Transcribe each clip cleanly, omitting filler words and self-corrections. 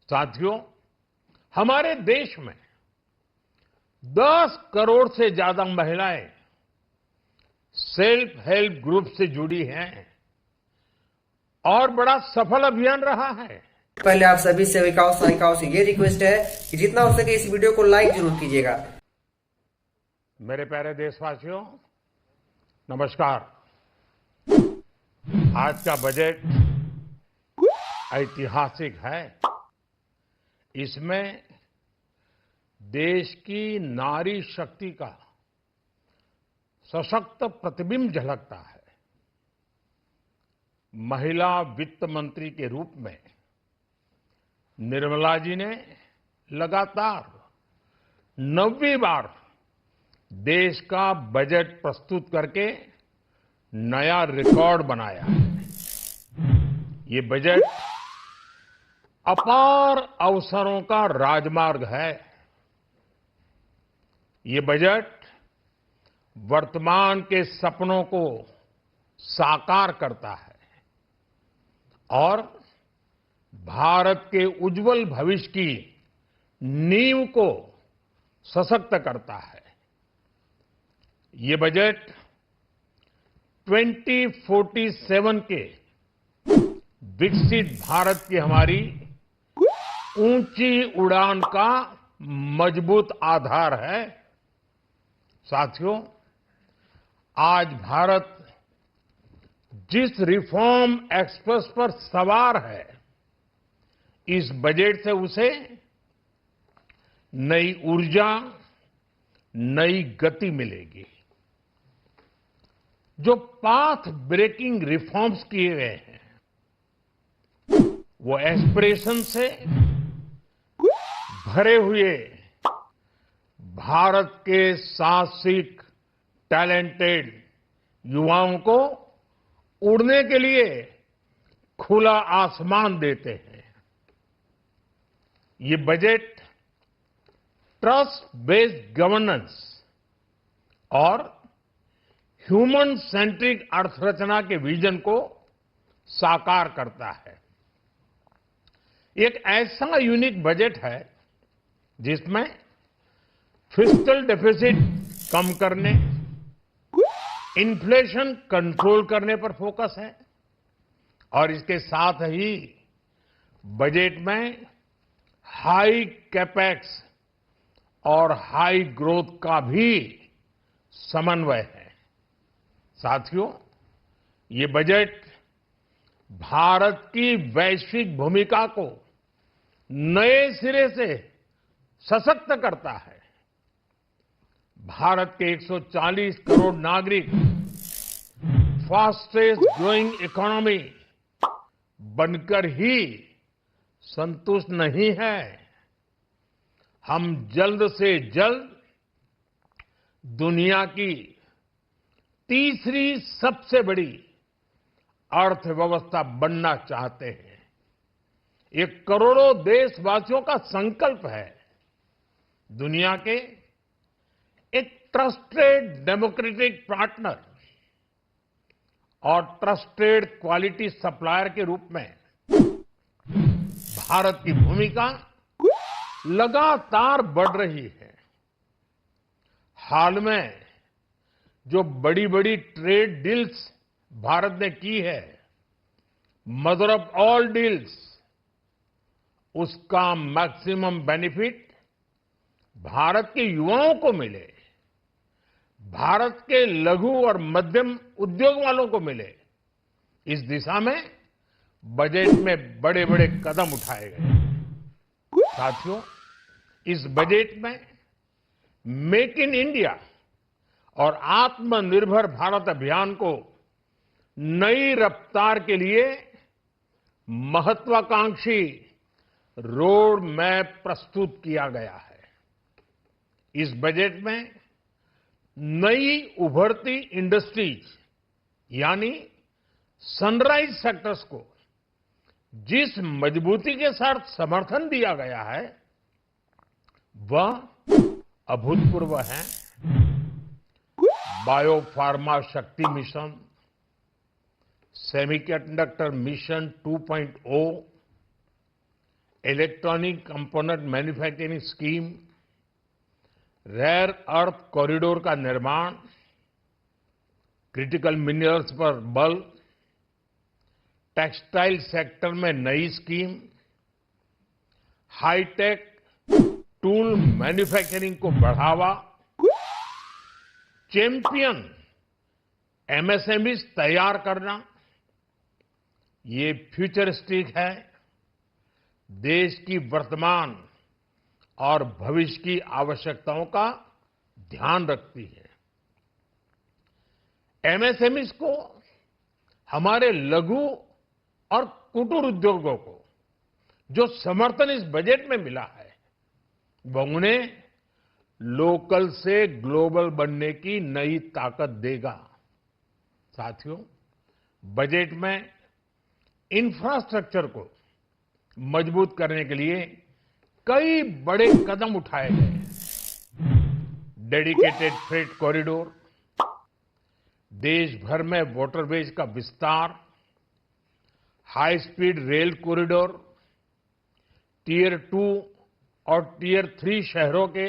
साथियों, हमारे देश में 10 करोड़ से ज्यादा महिलाएं सेल्फ हेल्प ग्रुप से जुड़ी हैं और बड़ा सफल अभियान रहा है। पहले आप सभी सेविकाओं सहायिकाओं से ये रिक्वेस्ट है कि जितना हो सके इस वीडियो को लाइक जरूर कीजिएगा। मेरे प्यारे देशवासियों, नमस्कार। आज का बजट ऐतिहासिक है। इसमें देश की नारी शक्ति का सशक्त प्रतिबिंब झलकता है। महिला वित्त मंत्री के रूप में निर्मला जी ने लगातार 9वीं बार देश का बजट प्रस्तुत करके नया रिकॉर्ड बनाया है। ये बजट अपार अवसरों का राजमार्ग है। ये बजट वर्तमान के सपनों को साकार करता है और भारत के उज्जवल भविष्य की नींव को सशक्त करता है। ये बजट 2047 के विकसित भारत की हमारी ऊंची उड़ान का मजबूत आधार है। साथियों, आज भारत जिस रिफॉर्म एक्सप्रेस पर सवार है, इस बजट से उसे नई ऊर्जा, नई गति मिलेगी। जो पाथ ब्रेकिंग रिफॉर्म्स किए गए हैं, वो एस्पिरेशन से भरे हुए भारत के साहसिक, टैलेंटेड युवाओं को उड़ने के लिए खुला आसमान देते हैं। ये बजट ट्रस्ट बेस्ड गवर्नेंस और ह्यूमन सेंट्रिक अर्थरचना के विजन को साकार करता है। एक ऐसा यूनिक बजट है जिसमें फिस्कल डेफिसिट कम करने, इन्फ्लेशन कंट्रोल करने पर फोकस है और इसके साथ ही बजट में हाई कैपेक्स और हाई ग्रोथ का भी समन्वय है। साथियों, ये बजट भारत की वैश्विक भूमिका को नए सिरे से सशक्त करता है। भारत के 140 करोड़ नागरिक फास्टेस्ट ग्रोइंग इकोनॉमी बनकर ही संतुष्ट नहीं है। हम जल्द से जल्द दुनिया की तीसरी सबसे बड़ी अर्थव्यवस्था बनना चाहते हैं। ये करोड़ों देशवासियों का संकल्प है। दुनिया के एक ट्रस्टेड डेमोक्रेटिक पार्टनर और ट्रस्टेड क्वालिटी सप्लायर के रूप में भारत की भूमिका लगातार बढ़ रही है। हाल में जो बड़ी बड़ी ट्रेड डील्स भारत ने की है, मदर ऑफ ऑल डील्स, उसका मैक्सिमम बेनिफिट भारत के युवाओं को मिले, भारत के लघु और मध्यम उद्योग वालों को मिले। इस दिशा में बजट में बड़े बड़े कदम उठाए गए। साथियों, इस बजट में मेक इन इंडिया और आत्मनिर्भर भारत अभियान को नई रफ्तार के लिए महत्वाकांक्षी रोड मैप प्रस्तुत किया गया है। इस बजट में नई उभरती इंडस्ट्रीज यानी सनराइज सेक्टर्स को जिस मजबूती के साथ समर्थन दिया गया है, वह अभूतपूर्व है। Biopharma Shakti mission, semiconductor mission 2.0, electronic component manufacturing scheme, rare earth corridor का निर्माण, क्रिटिकल मिनरल्स पर बल, टेक्सटाइल सेक्टर में नई स्कीम, हाईटेक टूल मैन्युफैक्चरिंग को बढ़ावा, चैंपियन एमएसएमईज तैयार करना, ये फ्यूचरिस्टिक है, देश की वर्तमान और भविष्य की आवश्यकताओं का ध्यान रखती है। एमएसएमईज को, हमारे लघु और कुटीर उद्योगों को जो समर्थन इस बजट में मिला है, वह उन्हें लोकल से ग्लोबल बनने की नई ताकत देगा। साथियों, बजट में इंफ्रास्ट्रक्चर को मजबूत करने के लिए कई बड़े कदम उठाए गए। डेडिकेटेड फ्रेट कॉरिडोर, देश भर में वाटरवेज का विस्तार, high speed rail corridor, tier 2 और टियर 3 शहरों के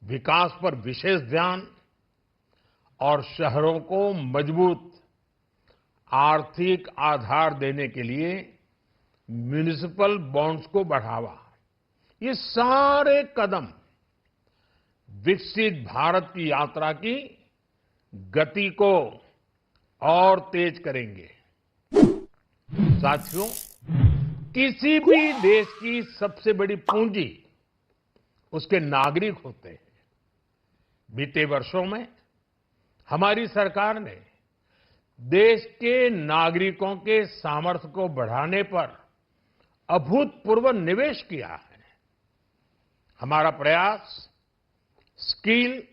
विकास पर विशेष ध्यान और शहरों को मजबूत आर्थिक आधार देने के लिए म्युनिसिपल बॉन्ड्स को बढ़ावा। ये सारे कदम विकसित भारत की यात्रा की गति को और तेज करेंगे। साथियों, किसी भी देश की सबसे बड़ी पूंजी उसके नागरिक होते हैं। बीते वर्षों में हमारी सरकार ने देश के नागरिकों के सामर्थ्य को बढ़ाने पर अभूतपूर्व निवेश किया है। हमारा प्रयास स्किल,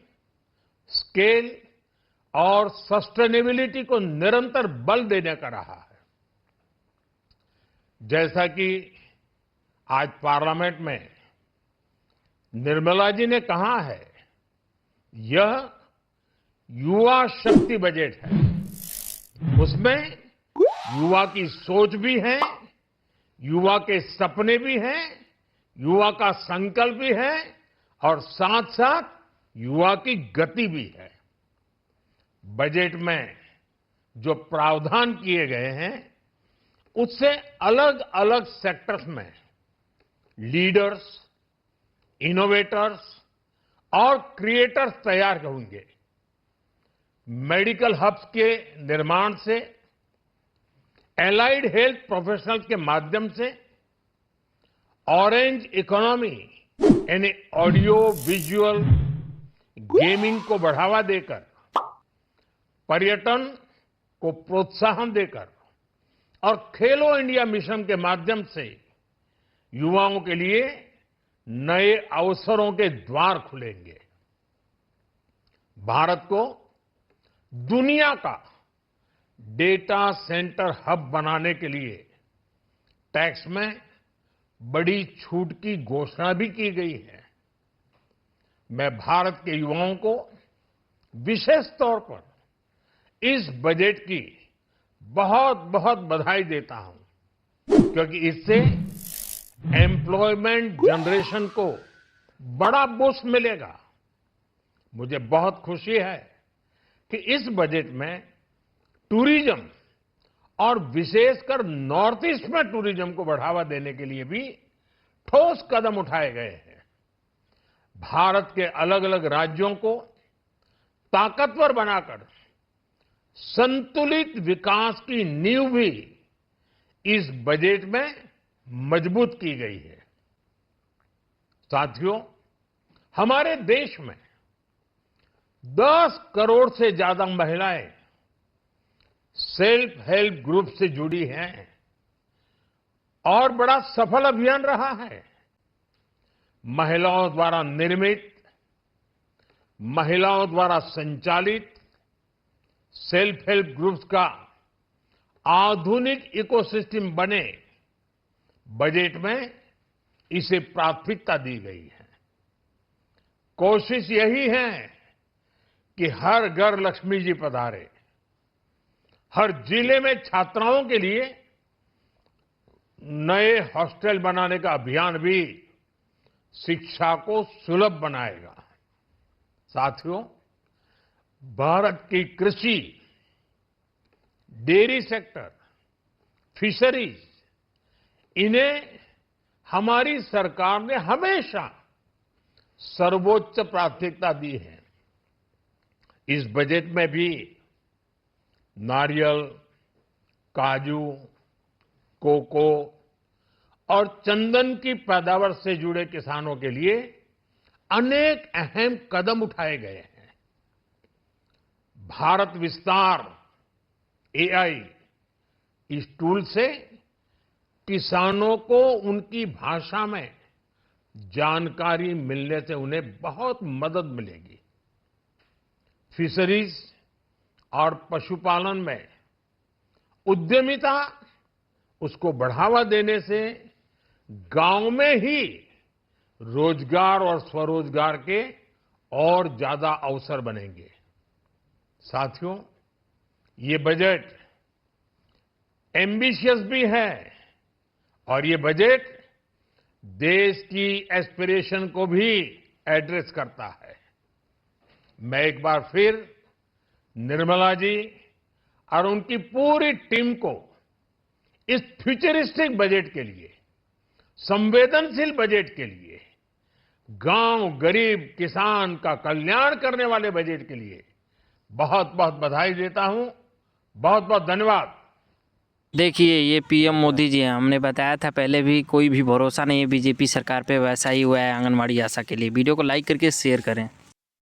स्केल और सस्टेनेबिलिटी को निरंतर बल देने का रहा है। जैसा कि आज पार्लियामेंट में निर्मला जी ने कहा है, यह युवा शक्ति बजट है। उसमें युवा की सोच भी है, युवा के सपने भी हैं, युवा का संकल्प भी है और साथ साथ युवा की गति भी है। बजट में जो प्रावधान किए गए हैं, उससे अलग अलग सेक्टर्स में लीडर्स, इनोवेटर्स और क्रिएटर्स तैयार होंगे। मेडिकल हब्स के निर्माण से, एलाइड हेल्थ प्रोफेशनल्स के माध्यम से, ऑरेंज इकोनॉमी यानी ऑडियो विजुअल गेमिंग को बढ़ावा देकर, पर्यटन को प्रोत्साहन देकर और खेलो इंडिया मिशन के माध्यम से युवाओं के लिए नए अवसरों के द्वार खुलेंगे। भारत को दुनिया का डेटा सेंटर हब बनाने के लिए टैक्स में बड़ी छूट की घोषणा भी की गई है। मैं भारत के युवाओं को विशेष तौर पर इस बजट की बहुत बहुत बधाई देता हूं, क्योंकि इससे एम्प्लॉयमेंट जनरेशन को बड़ा बूस्ट मिलेगा। मुझे बहुत खुशी है कि इस बजट में टूरिज्म और विशेषकर नॉर्थ ईस्ट में टूरिज्म को बढ़ावा देने के लिए भी ठोस कदम उठाए गए हैं। भारत के अलग अलग राज्यों को ताकतवर बनाकर संतुलित विकास की नींव भी इस बजट में मजबूत की गई है। साथियों, हमारे देश में 10 करोड़ से ज्यादा महिलाएं सेल्फ हेल्प ग्रुप से जुड़ी हैं और बड़ा सफल अभियान रहा है। महिलाओं द्वारा निर्मित, महिलाओं द्वारा संचालित सेल्फ हेल्प ग्रुप्स का आधुनिक इकोसिस्टम बने, बजट में इसे प्राथमिकता दी गई है। कोशिश यही है कि हर घर लक्ष्मी जी पधारे। हर जिले में छात्राओं के लिए नए हॉस्टल बनाने का अभियान भी शिक्षा को सुलभ बनाएगा। साथियों, भारत की कृषि, डेयरी सेक्टर, फिशरीज, इन्हें हमारी सरकार ने हमेशा सर्वोच्च प्राथमिकता दी है। इस बजट में भी नारियल, काजू, कोको और चंदन की पैदावार से जुड़े किसानों के लिए अनेक अहम कदम उठाए गए हैं। भारत विस्तार एआई, इस टूल से किसानों को उनकी भाषा में जानकारी मिलने से उन्हें बहुत मदद मिलेगी। फिशरीज और पशुपालन में उद्यमिता, उसको बढ़ावा देने से गांव में ही रोजगार और स्वरोजगार के और ज्यादा अवसर बनेंगे। साथियों, ये बजट एम्बिशियस भी है और ये बजट देश की एस्पिरेशन को भी एड्रेस करता है। मैं एक बार फिर निर्मला जी और उनकी पूरी टीम को इस फ्यूचरिस्टिक बजट के लिए, संवेदनशील बजट के लिए, गांव, गरीब, किसान का कल्याण करने वाले बजट के लिए बहुत बहुत बधाई देता हूं। बहुत बहुत धन्यवाद। देखिए, ये पीएम मोदी जी हैं। हमने बताया था पहले भी, कोई भी भरोसा नहीं है बीजेपी सरकार पे, वैसा ही हुआ है आंगनबाड़ी आशा के लिए। वीडियो को लाइक करके शेयर करें।